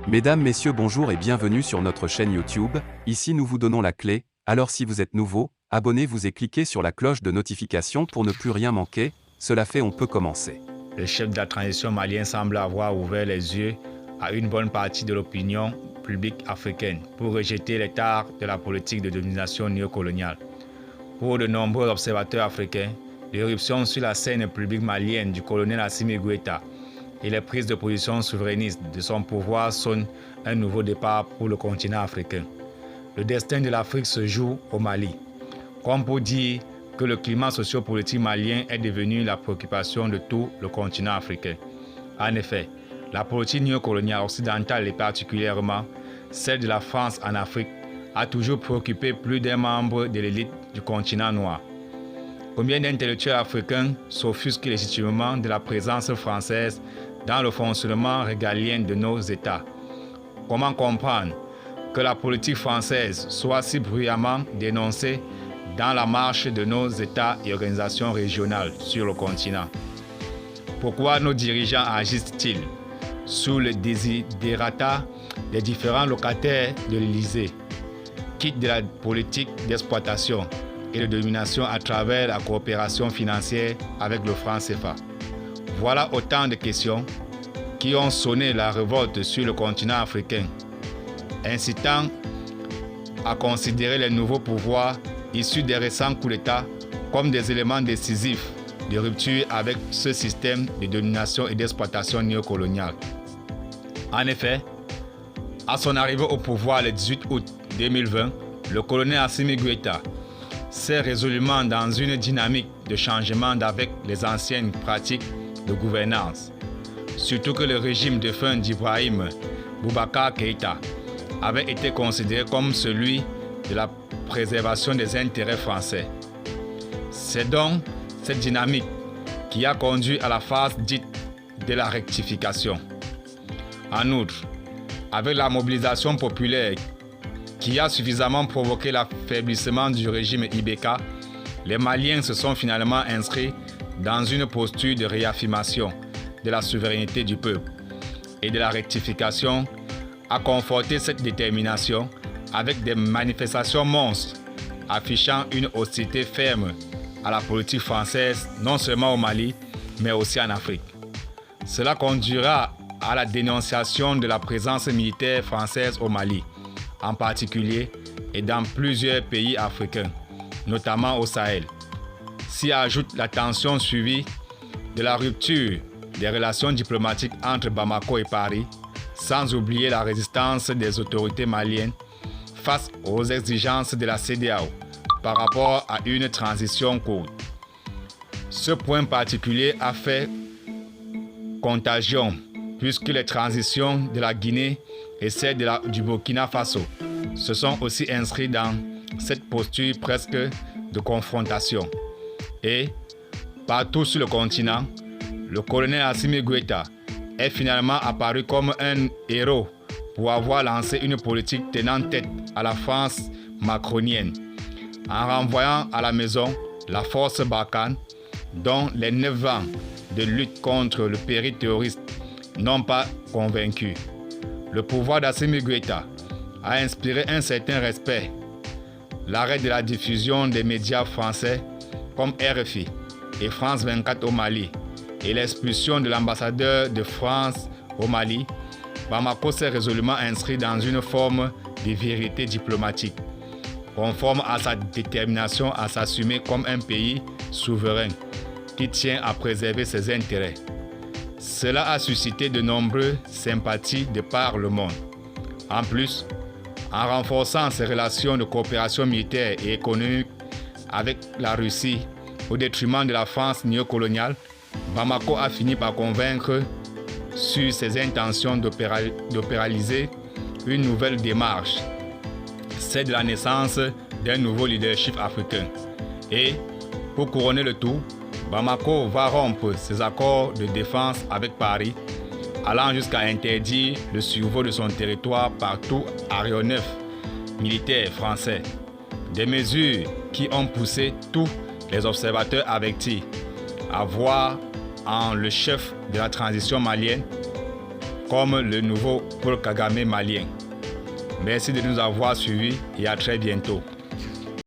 Mesdames, Messieurs, bonjour et bienvenue sur notre chaîne YouTube. Ici nous vous donnons la clé, alors si vous êtes nouveau, abonnez-vous et cliquez sur la cloche de notification pour ne plus rien manquer. Cela fait, on peut commencer. Le chef de la transition malien semble avoir ouvert les yeux à une bonne partie de l'opinion publique africaine pour rejeter les tares de la politique de domination néocoloniale. Pour de nombreux observateurs africains, l'éruption sur la scène publique malienne du colonel Assimi Goïta et les prises de position souverainistes de son pouvoir sonnent un nouveau départ pour le continent africain. Le destin de l'Afrique se joue au Mali. Comme pour dire que le climat sociopolitique malien est devenu la préoccupation de tout le continent africain. En effet, la politique néocoloniale occidentale et particulièrement celle de la France en Afrique a toujours préoccupé plus d'un membre de l'élite du continent noir. Combien d'intellectuels africains s'offusquent légitimement de la présence française dans le fonctionnement régalien de nos États? Comment comprendre que la politique française soit si bruyamment dénoncée dans la marche de nos États et organisations régionales sur le continent? Pourquoi nos dirigeants agissent-ils sous le desiderata des différents locataires de l'Élysée, quitte de la politique d'exploitation et de domination à travers la coopération financière avec le franc CFA? Voilà autant de questions qui ont sonné la révolte sur le continent africain, incitant à considérer les nouveaux pouvoirs issus des récents coups d'État comme des éléments décisifs de rupture avec ce système de domination et d'exploitation néocoloniale. En effet, à son arrivée au pouvoir le 18 août 2020, le colonel Assimi Goïta s'est résolument dans une dynamique de changement avec les anciennes pratiques de gouvernance. Surtout que le régime défunt d'Ibrahim Boubacar Keïta avait été considéré comme celui de la préservation des intérêts français. C'est donc cette dynamique qui a conduit à la phase dite de la rectification. En outre, avec la mobilisation populaire qui a suffisamment provoqué l'affaiblissement du régime Ibeka, les Maliens se sont finalement inscrits dans une posture de réaffirmation de la souveraineté du peuple et de la rectification a conforté cette détermination avec des manifestations monstres affichant une hostilité ferme à la politique française non seulement au Mali mais aussi en Afrique. Cela conduira à la dénonciation de la présence militaire française au Mali, en particulier et dans plusieurs pays africains, notamment au Sahel. S'y ajoute la tension suivie de la rupture des relations diplomatiques entre Bamako et Paris, sans oublier la résistance des autorités maliennes face aux exigences de la CEDEAO par rapport à une transition courte. Ce point particulier a fait contagion puisque les transitions de la Guinée et celles du Burkina Faso se sont aussi inscrites dans cette posture presque de confrontation. Et partout sur le continent, le colonel Assimi Goïta est finalement apparu comme un héros pour avoir lancé une politique tenant tête à la France macronienne, en renvoyant à la maison la force Barkhane, dont les 9 ans de lutte contre le péril terroriste n'ont pas convaincu. Le pouvoir d'Assimi Goïta a inspiré un certain respect. L'arrêt de la diffusion des médias français comme RFI et France 24 au Mali et l'expulsion de l'ambassadeur de France au Mali, Bamako s'est résolument inscrit dans une forme de vérité diplomatique, conforme à sa détermination à s'assumer comme un pays souverain qui tient à préserver ses intérêts. Cela a suscité de nombreuses sympathies de par le monde. En plus, en renforçant ses relations de coopération militaire et économique avec la Russie au détriment de la France néocoloniale, Bamako a fini par convaincre sur ses intentions d'opéraliser une nouvelle démarche, celle de la naissance d'un nouveau leadership africain. Et, pour couronner le tout, Bamako va rompre ses accords de défense avec Paris, allant jusqu'à interdire le survol de son territoire par tout aéronef militaire français. Des mesures qui ont poussé tous les observateurs avertis à voir en le chef de la transition malienne comme le nouveau Paul Kagame malien. Merci de nous avoir suivis et à très bientôt.